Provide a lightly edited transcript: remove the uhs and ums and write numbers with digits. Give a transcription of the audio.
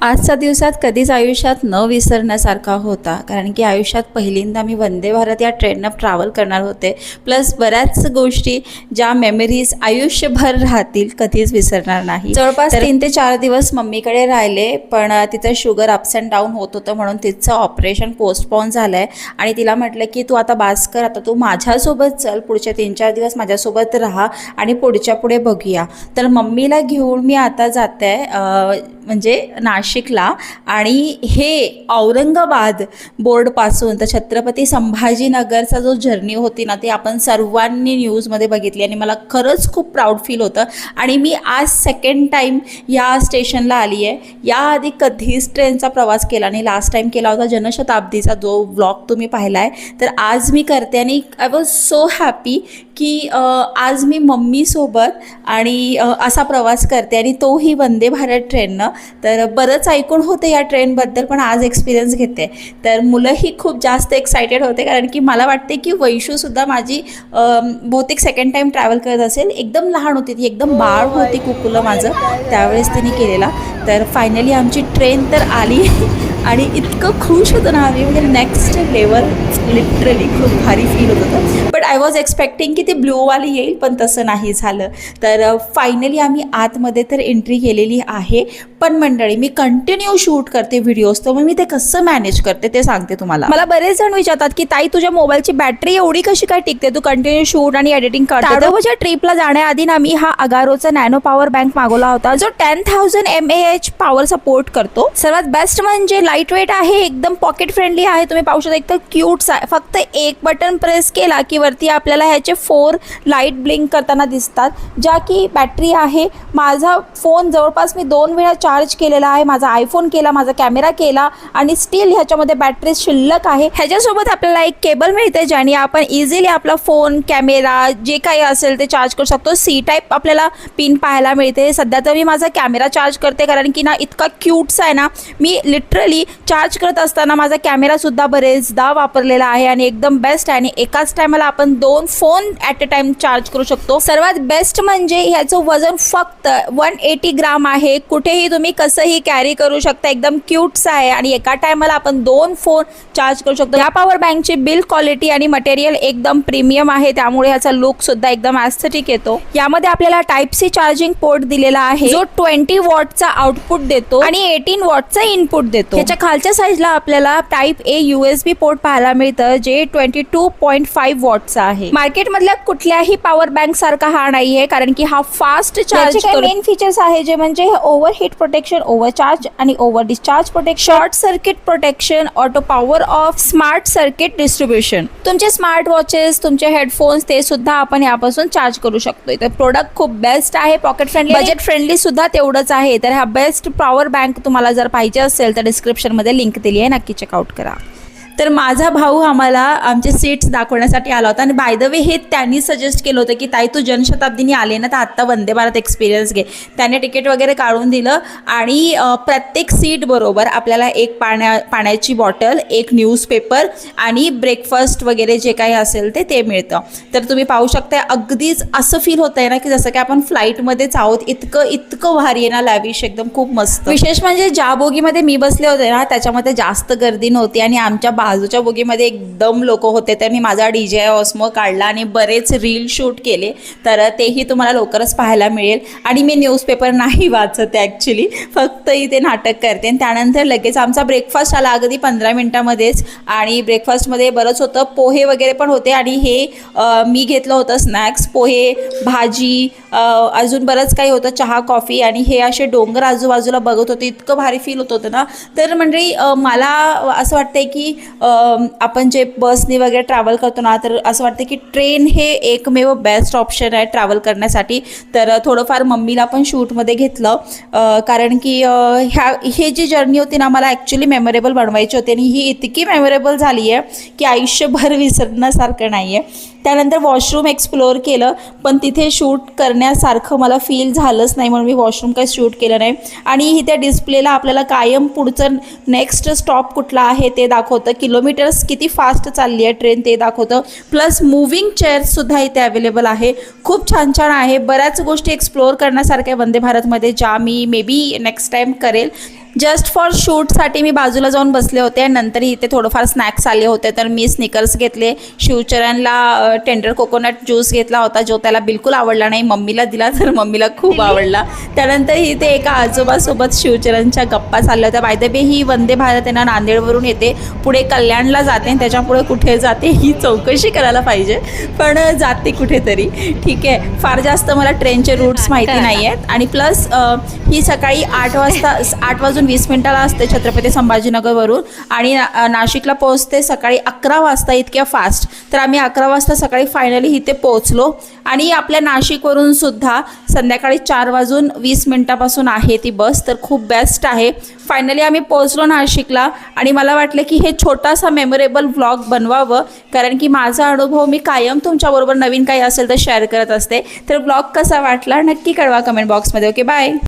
आजच्या दिवसात कधीच आयुष्यात न विसरण्यासारखा होता, कारण की आयुष्यात पहिल्यांदा मी वंदे भारत या ट्रेननं ट्रॅव्हल करणार होते. प्लस बऱ्याच गोष्टी ज्या मेमरीज आयुष्यभर राहतील, कधीच विसरणार नाही. जवळपास 3 ते 4 दिवस मम्मीकडे राहिले, पण तिचं शुगर अप्स अँड डाऊन होत होतं म्हणून तिचं ऑपरेशन पोस्टपोन झालं आहे. आणि तिला म्हटलं की तू आता बास कर, आता तू माझ्यासोबत चल, पुढचे 3-4 दिवस माझ्यासोबत राहा आणि पुढच्या पुढे बघूया. तर मम्मीला घेऊन मी आता जाते म्हणजे नाशिकला. आणि हे औरंगाबाद बोर्डपासून तर छत्रपती संभाजीनगरचा जो जर्नी होती ना, ती आपण सर्वांनी न्यूजमध्ये बघितली आणि मला खरंच खूप प्राऊड फील होतं. आणि मी आज सेकंड टाईम या स्टेशनला आली आहे. याआधी कधीच ट्रेनचा प्रवास केला नाही. लास्ट टाईम केला होता जनशताब्दीचा, जो व्लॉग तुम्ही पाहिला आहे. तर आज मी करते आणि आय वॉज सो हॅपी की आज मी मम्मीसोबत आणि असा प्रवास करते, आणि तोही वंदे भारत ट्रेननं. तर बरंच ऐकून होते या ट्रेनबद्दल, पण आज एक्सपिरियन्स घेते. तर मुलंही खूप जास्त एक्सायटेड होते, कारण की मला वाटते की वैशूसुद्धा माझी बहुतेक सेकंड टाईम ट्रॅव्हल करत असेल. एकदम लहान होती ती, एकदम बाळ होती कुकुलं माझं त्यावेळेस तिने केलेला. तर फायनली आमची ट्रेन तर आली आणि इतकं खुश होतं ना आम्ही, म्हणजे नेक्स्ट लेवल, लिटरली खूप भारी फील होत होतं. बट आय वॉज एक्सपेक्टिंग की ते ब्लूवाली येईल, पण तसं नाही झालं. तर फायनली आम्ही आतमध्ये तर एंट्री केलेली आहे. पण मंडळी, मी कंटिन्यू शूट करते व्हिडिओज, तर मग मी ते कसं मॅनेज करते ते सांगते तुम्हाला. मला बरेच जण विचारतात की ताई, तुझ्या मोबाईलची बॅटरी एवढी कशी काय टिकते, तू कंटिन्यू शूट आणि एडिटिंग करते. ताडोबाच्या ट्रिपला जाण्याआधी ना मी हा अगारोचा नॅनो पॉवर बँक मागवला होता, जो 10,000 mAh पॉवर सपोर्ट करतो. सर्वात बेस्ट म्हणजे लाईट वेट आहे, एकदम पॉकेट फ्रेंडली आहे. तुम्ही पाहू शकता एकदम क्यूट आहे. फक्त एक बटन प्रेस केला की वरती आपल्याला ह्याचे 4 लाईट ब्लिंक करताना दिसतात, ज्या की बॅटरी आहे. माझा फोन जवळपास मी 2 वेळा चार्ज केलेला आहे. माझा आयफोन केला, माझा कॅमेरा केला, आणि स्टील ह्याच्यामध्ये बॅटरी शिल्लक आहे. ह्याच्यासोबत आपल्याला एक केबल मिळते, ज्याने आपण इझिली आपला फोन, कॅमेरा जे काही असेल ते चार्ज करू शकतो. सी टाईप आपल्याला पिन पाहायला मिळते. सध्या तर मी माझा कॅमेरा चार्ज करते, कारण की ना इतका क्यूट्स आहे ना. मी लिटरली चार्ज करत असताना माझा कॅमेरासुद्धा बरेचदा वापरलेला आहे आणि एकदम बेस्ट आहे. आणि एकाच टायमाला आपण 2 phone at a time charge करू शकतो. सर्वात बेस्ट म्हणजे ह्याचं वजन फक्त 180 ग्राम आहे. कुठेही तुम्ही कसंही कॅरी करू शकता. एकदम क्यूट्स आहे आणि एका टायमाला आपण 2 फोन चार्ज करू शकतो. या पॉवर बँकची बिल्ड क्वालिटी आणि मटेरियल एकदम प्रीमियम आहे, त्यामुळे ह्याचा लुक सुद्धा एकदम ॲस्थेटिक येतो. यामध्ये आपल्याला टाईप सी चार्जिंग पोर्ट दिलेला आहे, जो 20 वॉटचा आउटपुट देतो आणि 18 वॉटचा इनपुट देतो. ह्याच्या खालच्या साईजला आपल्याला टाईप ए USB पोर्ट पाहायला मिळतं, जे 22.5 वॉटचा आहे. मार्केटमधल्या कुठल्याही पॉवर बँक सारखा हा नाहीये, कारण की हा फास्ट चार्ज. मेन फीचर्स आहे जे म्हणजे ओव्हरहीट प्रोटेक्शन, ओव्हरचार्ज आणि over discharge protection, short circuit protection, auto power of, smart circuit distribution. तुमचे स्मार्ट वॉचेस, तुमचे हेडफोन्स, ते सुद्धा आपण यापासून चार्ज करू शकतो. तर प्रोडक्ट खूप बेस्ट आहे, पॉकेट फ्रेंडली, बजेट फ्रेंडली सुद्धा तेवढंच आहे. तर हा बेस्ट पॉवर बँक तुम्हाला जर पाहिजे असेल तर डिस्क्रिप्शनमध्ये लिंक दिली आहे, नक्की चेकआउट करा. तर माझा भाऊ आम्हाला आमचे सीट्स दाखवण्यासाठी आला होता. आणि बाय द वे हे त्यांनी सजेस्ट केलं होतं की ताई, तू जनशताब्दीने आले ना, तर आत्ता वंदे भारत एक्सपिरियन्स घे. त्याने तिकीट वगैरे काढून दिलं. आणि प्रत्येक सीट बरोबर आपल्याला एक पाण्याची बॉटल, एक न्यूजपेपर आणि ब्रेकफास्ट वगैरे जे काही असेल ते मिळतं. तर तुम्ही पाहू शकता, अगदीच असं फील होत आहे ना की जसं की आपण फ्लाईटमध्येच आहोत. इतकं भारी आहे ना, लॅविश, एकदम खूप मस्त. विशेष म्हणजे ज्या बोगीमध्ये मी बसले होते ना, त्याच्यामध्ये जास्त गर्दी नव्हती आणि आमच्या बाजूच्या बोगीमध्ये एकदम लोक होते. तर मी माझा DJI Osmo काढला आणि बरेच रील शूट केले. तर तेही तुम्हाला लवकरच पाहायला मिळेल. आणि मी न्यूजपेपर नाही वाचते ॲक्च्युली, फक्त इथे नाटक करते. आणि त्यानंतर लगेच आमचा ब्रेकफास्ट आला अगदी 15 मिनटामध्येच. आणि ब्रेकफास्टमध्ये बरंच होतं, पोहे वगैरे पण होते. आणि हे मी घेतलं होतं स्नॅक्स, पोहे, भाजी, अजून बरंच काही होतं, चहा, कॉफी. आणि हे असे डोंगर आजूबाजूला बघत होते, इतकं भारी फील होत होतं ना. तर म्हणजे मला असं वाटतंय की आपण जे बसने वगैरे ट्रॅव्हल करतो ना, तर असं वाटतं की ट्रेन हे एकमेव बेस्ट ऑप्शन आहे ट्रॅव्हल करण्यासाठी. तर थोडंफार मम्मीला पण शूटमध्ये घेतलं, कारण की हे जी जर्नी होती ना, मला ॲक्च्युली मेमोरेबल बनवायची होती. आणि ही इतकी मेमोरेबल झाली आहे की आयुष्यभर विसरण्यासारखं नाही आहे. त्यानंतर वॉशरूम एक्सप्लोअर केलं, पण तिथे शूट करण्यासारखं मला फील झालंच नाही, म्हणून मी वॉशरूम काही शूट केलं नाही. आणि इथे डिस्प्लेला आपल्याला कायम पुढचं नेक्स्ट स्टॉप कुठला आहे ते दाखवतं, किलोमीटर्स किती फास्ट चालली आहे ट्रेन ते दाखवतं. प्लस मूव्हिंग चेअर्ससुद्धा इथे अवेलेबल आहे. खूप छान छान आहे, बऱ्याच गोष्टी एक्सप्लोअर करण्यासारख्या वंदे भारतमध्ये, ज्या मी मे बी नेक्स्ट टाईम करेल. जस्ट फॉर शूटसाठी मी बाजूला जाऊन बसले होते. नंतर इथे थोडंफार स्नॅक्स आले होते, तर मी स्निकर्स घेतले. शिवचरणला टेंडर कोकोनट ज्यूस घेतला होता, जो त्याला बिलकुल आवडला नाही. मम्मीला दिला तर मम्मीला खूप आवडला. त्यानंतर इथे एका आजोबासोबत शिवचरणच्या गप्पा चालल्या होत्या. बाय द वे ही वंदे भारत आहे ना नांदेडवरून येते, पुढे कल्याणला जाते आणि त्याच्यापुढे कुठे जाते ही चौकशी करायला पाहिजे, पण जाते कुठेतरी. ठीक आहे, फार जास्त मला ट्रेनचे रूट्स माहिती नाही आहेत. आणि प्लस ही सकाळी 8:20 असते छत्रपती संभाजीनगरवरून, आणि नाशिकला पोहोचते सकाळी 11 वाजता, इतक्या फास्ट. तर आम्ही 11 वाजता सकाळी फायनली इथे पोहोचलो. आणि आपल्या नाशिकवरून सुद्धा संध्याकाळी 4:20 आहे ती बस, तर खूप बेस्ट आहे. फायनली आम्ही पोहोचलो नाशिकला, आणि मला वाटलं की हे छोटासा मेमोरेबल व्लॉग बनवावं, कारण की माझा अनुभव मी कायम तुमच्याबरोबर नवीन काही असेल तर शेअर करत असते. तर व्लॉग कसा वाटला नक्की कळवा कमेंट बॉक्समध्ये. Okay, bye.